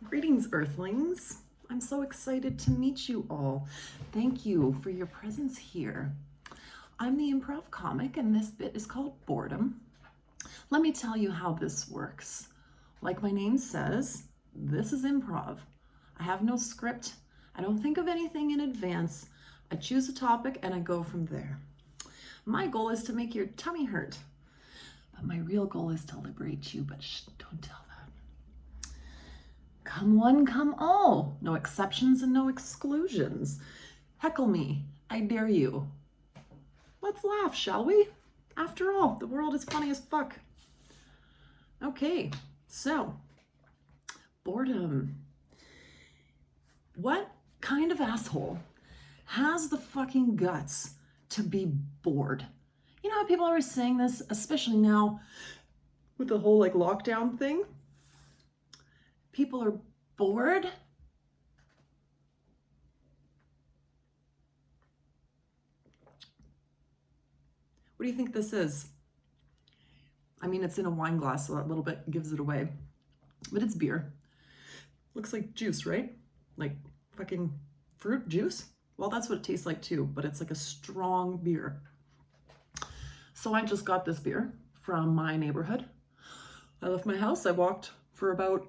Greetings, Earthlings. I'm so excited to meet you all. Thank you for your presence here. I'm the Improv Comic, and this bit is called Boredom. Let me tell you how this works. Like my name says, this is improv. I have no script. I don't think of anything in advance. I choose a topic and I go from there. My goal is to make your tummy hurt. But my real goal is to liberate you, but shh, don't tell that. Come one, come all. No exceptions and no exclusions. Heckle me. I dare you. Let's laugh, shall we? After all, the world is funny as fuck. Okay, so, boredom. What kind of asshole has the fucking guts to be bored? You know how people are always saying this, especially now with the whole like lockdown thing? People are bored. What do you think this is? I mean, it's in a wine glass, so that little bit gives it away. But it's beer. Looks like juice, right? Like fucking fruit juice? Well, that's what it tastes like too, but it's like a strong beer. So I just got this beer from my neighborhood. I left my house. I walked for about,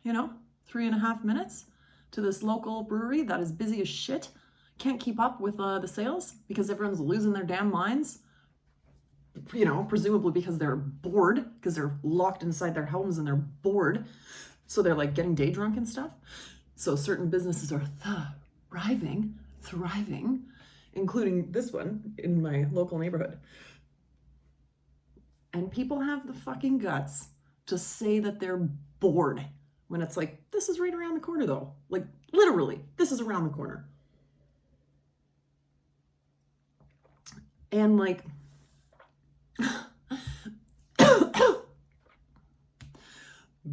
3.5 minutes to this local brewery that is busy as shit. Can't keep up with the sales because everyone's losing their damn minds. Presumably because they're bored, because they're locked inside their homes and they're bored. So they're like getting day drunk and stuff. So certain businesses are thriving, including this one in my local neighborhood. And people have the fucking guts to say that they're bored when it's like, this is right around the corner though. Like literally, this is around the corner. And like,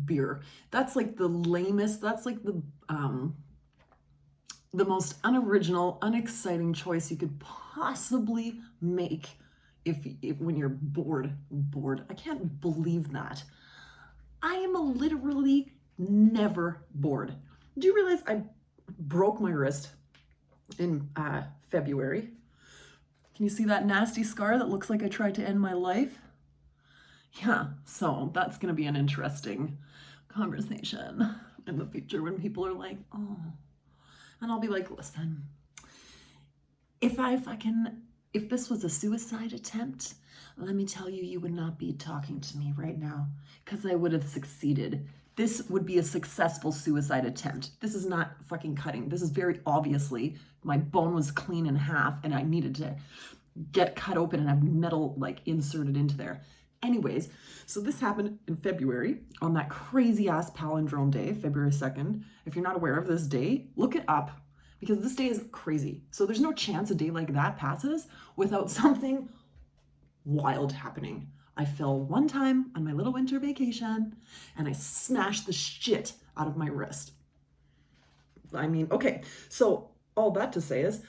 beer. That's like the lamest, that's like the most unoriginal, unexciting choice you could possibly make if when you're bored. I can't believe that. I am literally never bored. Do you realize I broke my wrist in February? Can you see that nasty scar that looks like I tried to end my life? Yeah, so that's going to be an interesting conversation in the future when people are like, oh. And I'll be like, listen, if this was a suicide attempt, let me tell you, you would not be talking to me right now because I would have succeeded. This would be a successful suicide attempt. This is not fucking cutting. This is very obviously, my bone was clean in half and I needed to get cut open and have metal like inserted into there. Anyways, so this happened in February on that crazy ass palindrome day, February 2nd. If you're not aware of this day, look it up because this day is crazy. So there's no chance a day like that passes without something wild happening. I fell one time on my little winter vacation and I smashed the shit out of my wrist. I mean, okay, so all that to say is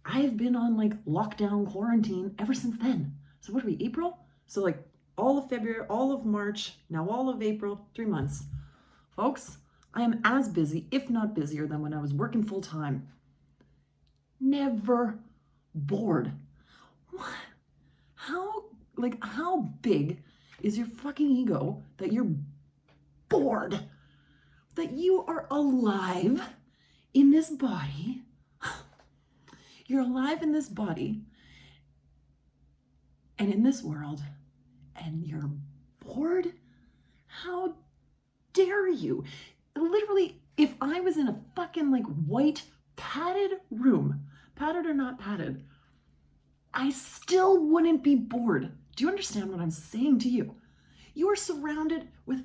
I've been on like lockdown quarantine ever since then. So what are we, April? So like all of February, all of March, now all of April, 3 months. Folks, I am as busy, if not busier, than when I was working full time. Never bored. What? How big is your fucking ego that you're bored? That you are alive in this body. You're alive in this body and in this world, and you're bored? How dare you? Literally, if I was in a fucking like white padded room, padded or not padded, I still wouldn't be bored. Do you understand what I'm saying to you? You are surrounded with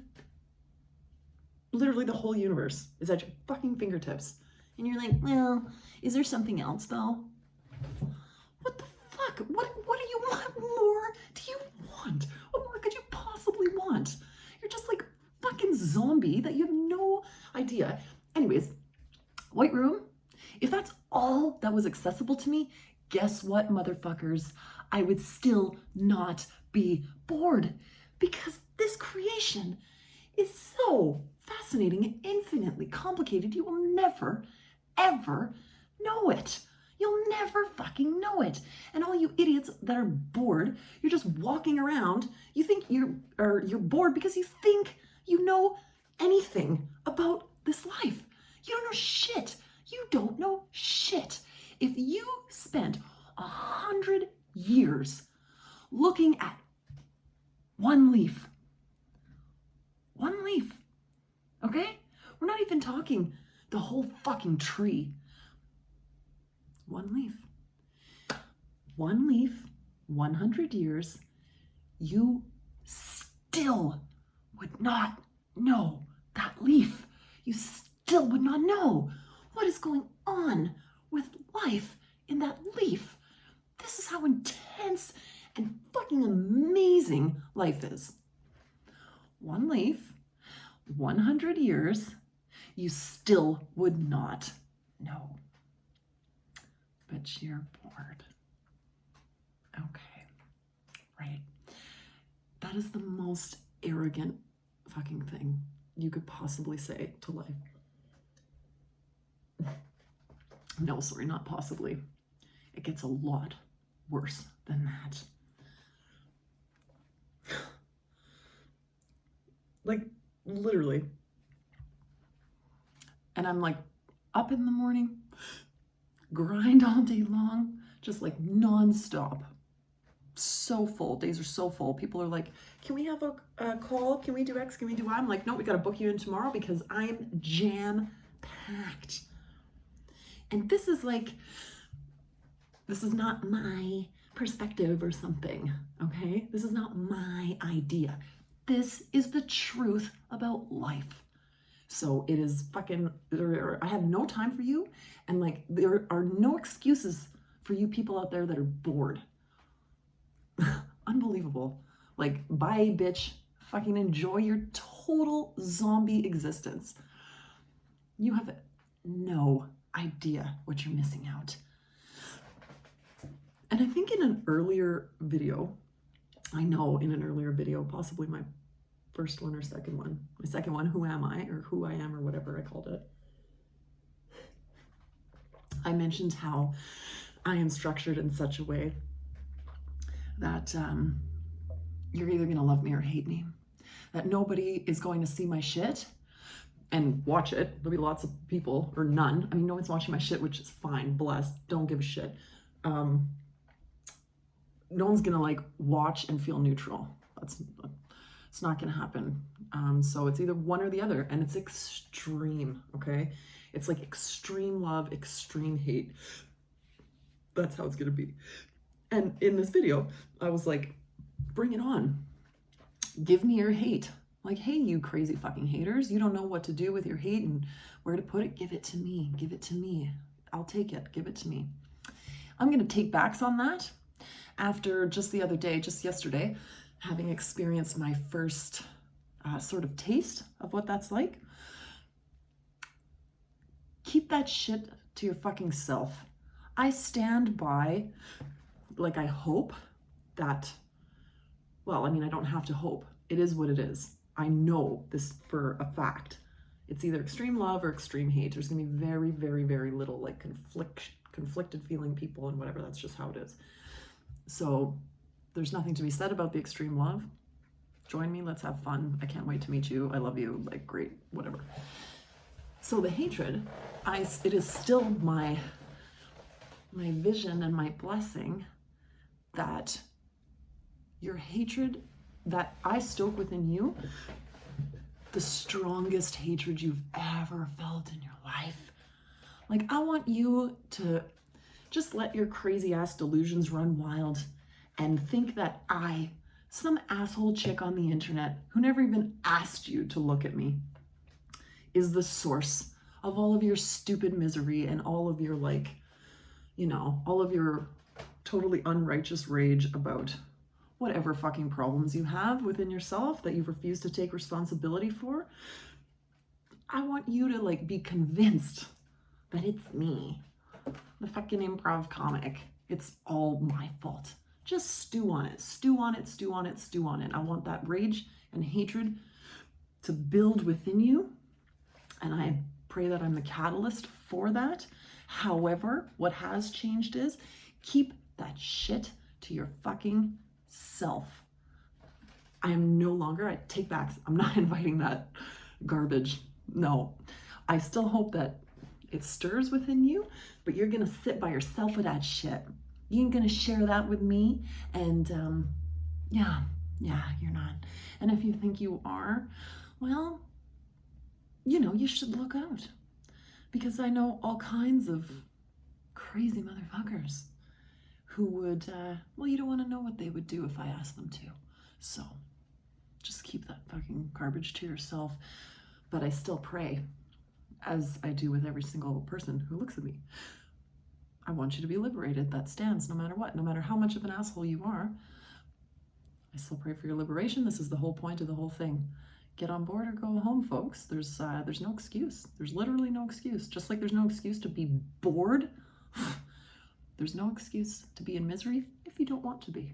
literally the whole universe is at your fucking fingertips. And you're like, well, is there something else though? What the fuck? What do you want more? Do you want? What more could you possibly want? You're just like a fucking zombie that you have no idea. Anyways, white room, if that's all that was accessible to me, guess what, motherfuckers? I would still not be bored because this creation is so fascinating. fascinating and infinitely complicated. You will never, ever know it. You'll never fucking know it. And all you idiots that are bored, you're just walking around. You think you're bored because you think you know anything about this life. You don't know shit. You don't know shit. If you spent 100 years looking at one leaf, okay? We're not even talking the whole fucking tree. One leaf, 100 years, you still would not know that leaf. You still would not know what is going on with life in that leaf. This is how intense and fucking amazing life is. One leaf, 100 years, you still would not know. But you're bored. Okay, right. That is the most arrogant fucking thing you could possibly say to life. No, sorry, not possibly. It gets a lot worse than that. Like, literally. And I'm like up in the morning, grind all day long, just like nonstop. So full. Days are so full. People are like, can we have a call? Can we do X? Can we do Y? I'm like, no, we got to book you in tomorrow because I'm jam-packed. And this is not my perspective or something, okay? This is not my idea. This is the truth about life. So it is fucking, I have no time for you. And like, there are no excuses for you people out there that are bored. Unbelievable. Like, bye, bitch. Fucking enjoy your total zombie existence. You have no idea what you're missing out. And I think in an earlier video, possibly my first one or second one, my second one, who am I, or who I am, or whatever I called it, I mentioned how I am structured in such a way that you're either going to love me or hate me. That nobody is going to see my shit and watch it. There'll be lots of people, or none. I mean, no one's watching my shit, which is fine, blessed, don't give a shit. No one's going to like watch and feel neutral. It's not going to happen. So it's either one or the other, and it's extreme, okay? It's like extreme love, extreme hate. That's how it's going to be. And in this video, I was like, bring it on. Give me your hate. Like, hey, you crazy fucking haters. You don't know what to do with your hate and where to put it. Give it to me. Give it to me. I'll take it. Give it to me. I'm going to take backs on that after just yesterday, having experienced my first sort of taste of what that's like. Keep that shit to your fucking self. I stand by, like, I hope that, well, I mean, I don't have to hope. It is what it is. I know this for a fact. It's either extreme love or extreme hate. There's gonna be very, very, very little like conflicted feeling people and whatever. That's just how it is. So there's nothing to be said about the extreme love. Join me, let's have fun. I can't wait to meet you. I love you, like, great, whatever. So the hatred, it is still my vision and my blessing that your hatred that I stoke within you, the strongest hatred you've ever felt in your life. Like, I want you to just let your crazy ass delusions run wild and think that some asshole chick on the internet who never even asked you to look at me, is the source of all of your stupid misery and all of your, like, you know, all of your totally unrighteous rage about whatever fucking problems you have within yourself that you refuse to take responsibility for. I want you to, like, be convinced that it's me, the fucking improv comic. It's all my fault. Just stew on it, stew on it, stew on it, stew on it. I want that rage and hatred to build within you And I pray that I'm the catalyst for that. However, what has changed is keep that shit to your fucking self. I am no longer at Takebacks. I'm not inviting that garbage. No. I still hope that it stirs within you, but you're gonna sit by yourself with that shit. You ain't gonna share that with me. And yeah, you're not. And if you think you are, well, you know, you should look out. Because I know all kinds of crazy motherfuckers who would, well, you don't want to know what they would do if I asked them to. So just keep that fucking garbage to yourself. But I still pray, as I do with every single person who looks at me. I want you to be liberated. That stands no matter what, no matter how much of an asshole you are. I still pray for your liberation. This is the whole point of the whole thing. Get on board or go home, folks. There's no excuse. There's literally no excuse. Just like there's no excuse to be bored, there's no excuse to be in misery if you don't want to be.